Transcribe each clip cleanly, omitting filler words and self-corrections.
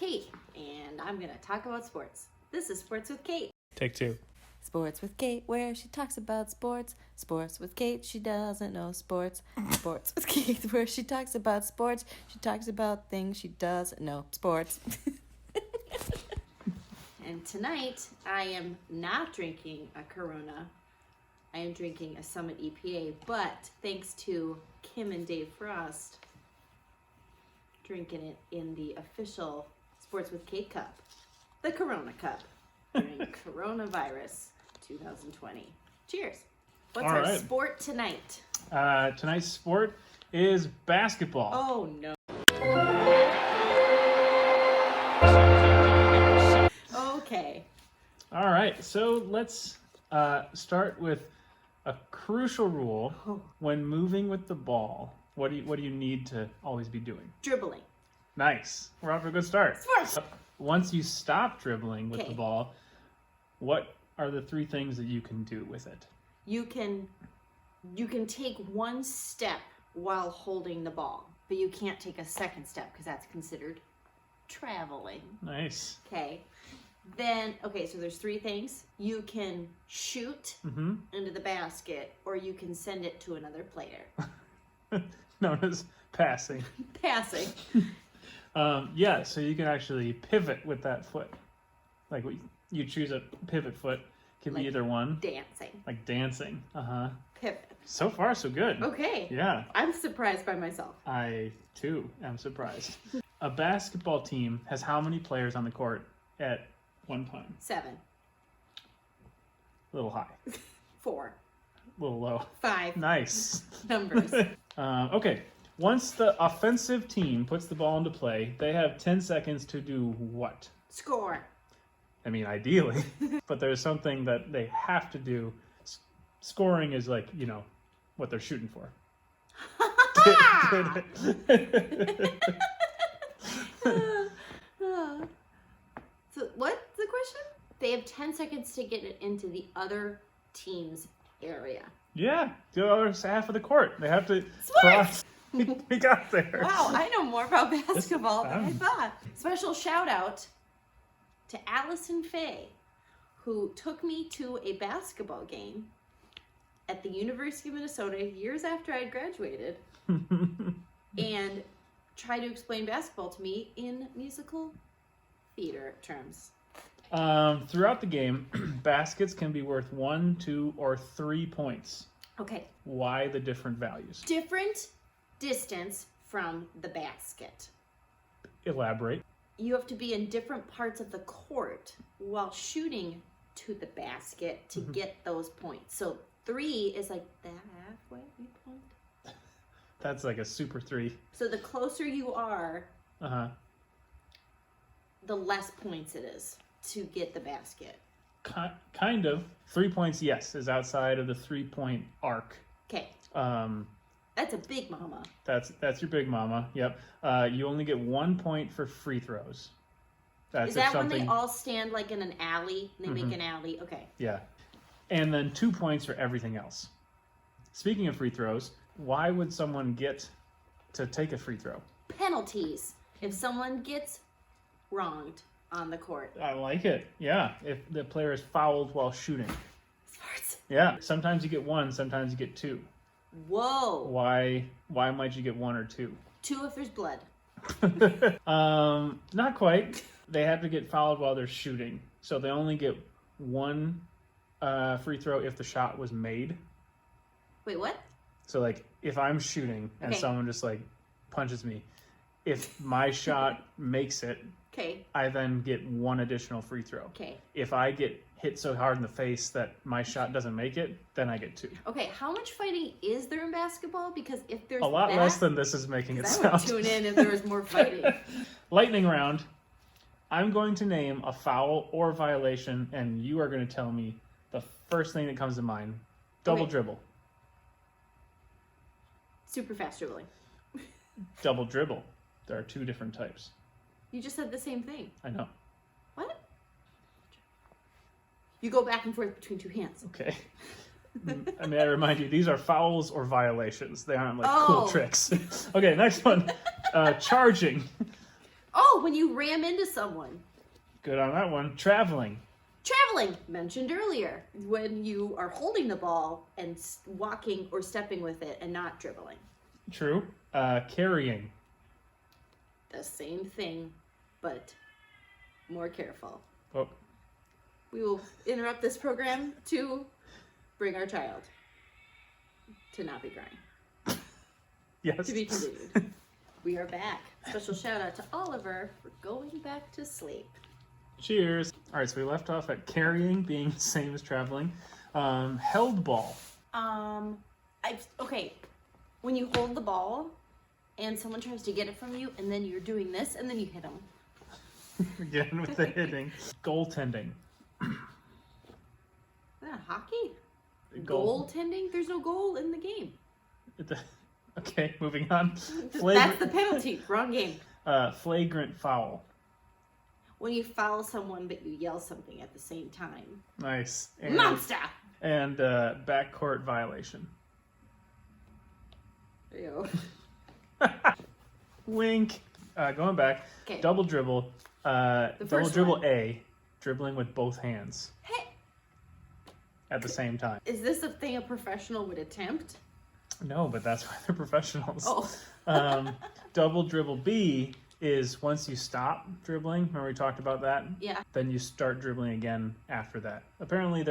Kate, and I'm going to talk about sports. This is Sports with Kate. Take two. Sports with Kate, where she talks about sports. Sports with Kate, she doesn't know sports. Sports with Kate, where she talks about sports. She talks about things she doesn't know. Sports. And tonight, I am not drinking a Corona. I am drinking a Summit EPA, but thanks to Kim and Dave Frost, drinking it in the official Sports with Kate cup, the Corona cup, during Coronavirus 2020. Cheers. What's our sport tonight? Tonight's sport is basketball. Oh, no. Okay. All right, so let's start with a crucial rule when moving with the ball. What do you need to always be doing? Dribbling. Nice. We're off to a good start. Sports. Once you stop dribbling with the ball, what are the three things that you can do with it? You can take one step while holding the ball, but you can't take a second step because that's considered traveling. Nice. Okay. Then, so there's three things. You can shoot into the basket, or you can send it to another player. Known as passing. Passing. So you can actually pivot with that foot. Like you choose a pivot foot. Can be either one. Dancing. Like dancing. Pivot. So far, so good. Okay. Yeah. I'm surprised by myself. I, too, am surprised. A basketball team has how many players on the court at one time? 7. A little high. 4. A little low. 5. Nice. Numbers. Okay. Once the offensive team puts the ball into play, they have 10 seconds to do what? Score. I mean, ideally. But there's something that they have to do. Scoring is like, what they're shooting for. So what's the question? They have 10 seconds to get it into the other team's area. Yeah, the other half of the court. They have to cross. We got there. Wow, I know more about basketball than I thought. Special shout out to Allison Faye, who took me to a basketball game at the University of Minnesota years after I had graduated and tried to explain basketball to me in musical theater terms. Throughout the game, baskets can be worth 1, 2, or 3 points. Okay. Why the different values? Different distance from the basket. Elaborate. You have to be in different parts of the court while shooting to the basket to get those points. So 3 is like the halfway point. That's like a super 3. So the closer you are, the less points it is to get the basket. Kind of. 3 points, yes, is outside of the 3-point arc. Okay. That's a big mama. That's your big mama. Yep. You only get 1 point for free throws. Is that when they all stand like in an alley? And they make an alley? Okay. Yeah. And then 2 points for everything else. Speaking of free throws, why would someone get to take a free throw? Penalties. If someone gets wronged on the court. I like it. Yeah. If the player is fouled while shooting. Sports. Yeah. Sometimes you get 1, sometimes you get 2. Whoa. Why might you get 1 or 2? 2 if there's blood. Not quite. They have to get fouled while they're shooting. So they only get 1 free throw if the shot was made. Wait, what? So like if I'm shooting and someone just like punches me, if my shot makes it, I then get 1 additional free throw. Okay. If I get hit so hard in the face that my shot doesn't make it, then I get 2. Okay, how much fighting is there in basketball? Because if there's a lot less than this is making it sound. I would tune in if there was more fighting. Lightning round. I'm going to name a foul or violation, and you are going to tell me the first thing that comes to mind. Double dribble. Super fast dribbling. Double dribble. There are 2 different types. You just said the same thing. I know. What? You go back and forth between 2 hands. Okay. I mean, I remind you, these are fouls or violations. They aren't like cool tricks. Okay, next one. Charging. Oh, when you ram into someone. Good on that one. Traveling. Traveling, mentioned earlier, when you are holding the ball and walking or stepping with it and not dribbling. True. Carrying. The same thing, but more careful. Oh. We will interrupt this program to bring our child to not be crying. Yes. To be continued. We are back. Special shout out to Oliver for going back to sleep. Cheers. All right, so we left off at carrying being the same as traveling. Held ball. Okay, when you hold the ball and someone tries to get it from you, and then you're doing this, and then you hit them. Again with the hitting. Goaltending. Is that hockey? Goal. Goaltending? There's no goal in the game. Okay, moving on. That's the penalty. Wrong game. Flagrant foul. When you foul someone but you yell something at the same time. Nice. Monster! And backcourt violation. Ew. Wink. Going back. Okay. Double dribble. Double first dribble one. A. Dribbling with both hands Hey, at the same time. is this a thing a professional would attempt? No, but that's why they're professionals. Oh. Double dribble B is once you stop dribbling. Remember we talked about that? Yeah. Then you start dribbling again after that. Apparently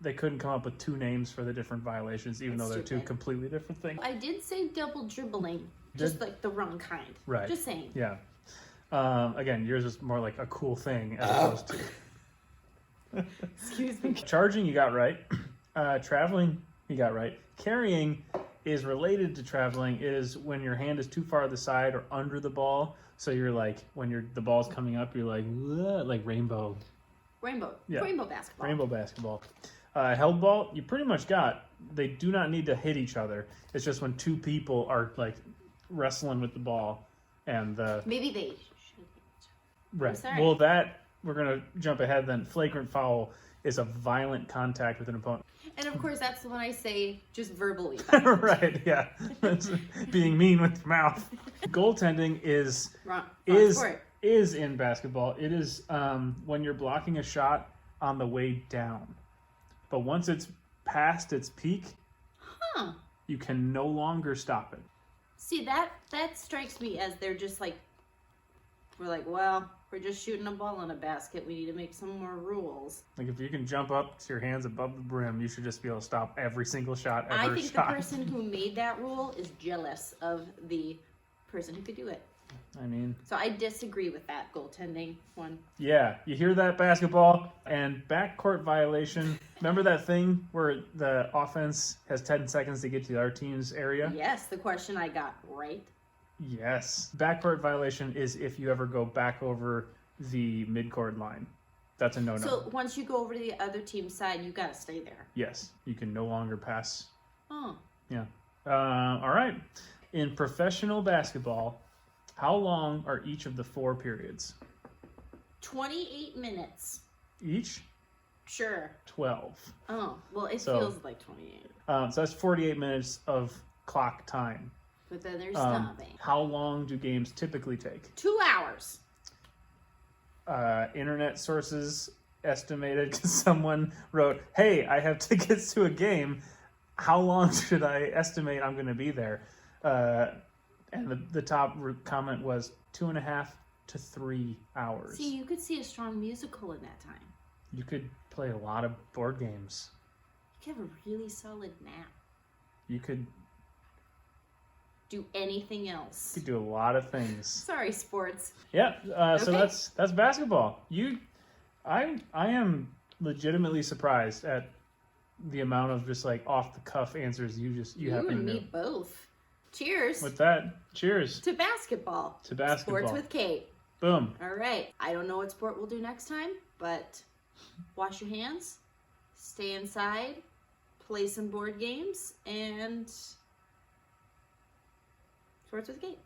they couldn't come up with two names for the different violations, even That's though they're two stupid. completely different things. I did say double dribbling, just like the wrong kind. Right. Just saying. Yeah. Again, yours is more like a cool thing as opposed to. Excuse me. Charging, you got right. Traveling, you got right. Carrying is related to traveling. It is when your hand is too far to the side or under the ball. So you're like, when the ball's coming up, you're like rainbow. Rainbow. Yeah. Rainbow basketball. Rainbow basketball. Held ball, you pretty much got. They do not need to hit each other. It's just when two people are like wrestling with the ball and the. Maybe they should. Right. sorry. Well, we're going to jump ahead then. Flagrant foul is a violent contact with an opponent. And of course, that's when I say just verbally. Right, yeah. That's being mean with your mouth. Goaltending is Wrong is sport. is in basketball. It is when you're blocking a shot on the way down. But once it's past its peak, you can no longer stop it. See, that strikes me as they're just like, we're just shooting a ball in a basket. We need to make some more rules. Like if you can jump up to your hands above the brim, you should just be able to stop every single shot ever I think shot. the person who made that rule is jealous of the person who could do it. I mean, So I disagree with that goaltending one. yeah, you hear that, basketball? And backcourt violation. Remember that thing where the offense has 10 seconds to get to the other team's area? Yes, the question I got right. Yes. Backcourt violation is if you ever go back over the midcourt line. That's a no-no. So once you go over to the other team's side, you gotta stay there. Yes, you can no longer pass. Oh. Yeah. All right. In professional basketball, how long are each of the 4 periods? 28 minutes. Each? Sure. 12. Oh, well, it So- feels like 28. So that's 48 minutes of clock time. But then there's stopping. How long do games typically take? 2 hours. Internet sources estimated because someone wrote, "Hey, I have tickets to a game. How long should I estimate I'm going to be there?" And the top comment was 2.5 to 3 hours. See, you could see a strong musical in that time. You could play a lot of board games. You could have a really solid nap. You could Do anything else. do a lot of things. Sorry, sports. Yeah. So Okay. that's basketball. I am legitimately surprised at the amount of just like off the cuff answers you You happen and to me know. both. Cheers With that, cheers to basketball. to basketball. Sports with Kate. Boom. All right. I don't know what sport we'll do next time, but wash your hands, stay inside, play some board games, and sports with Kate.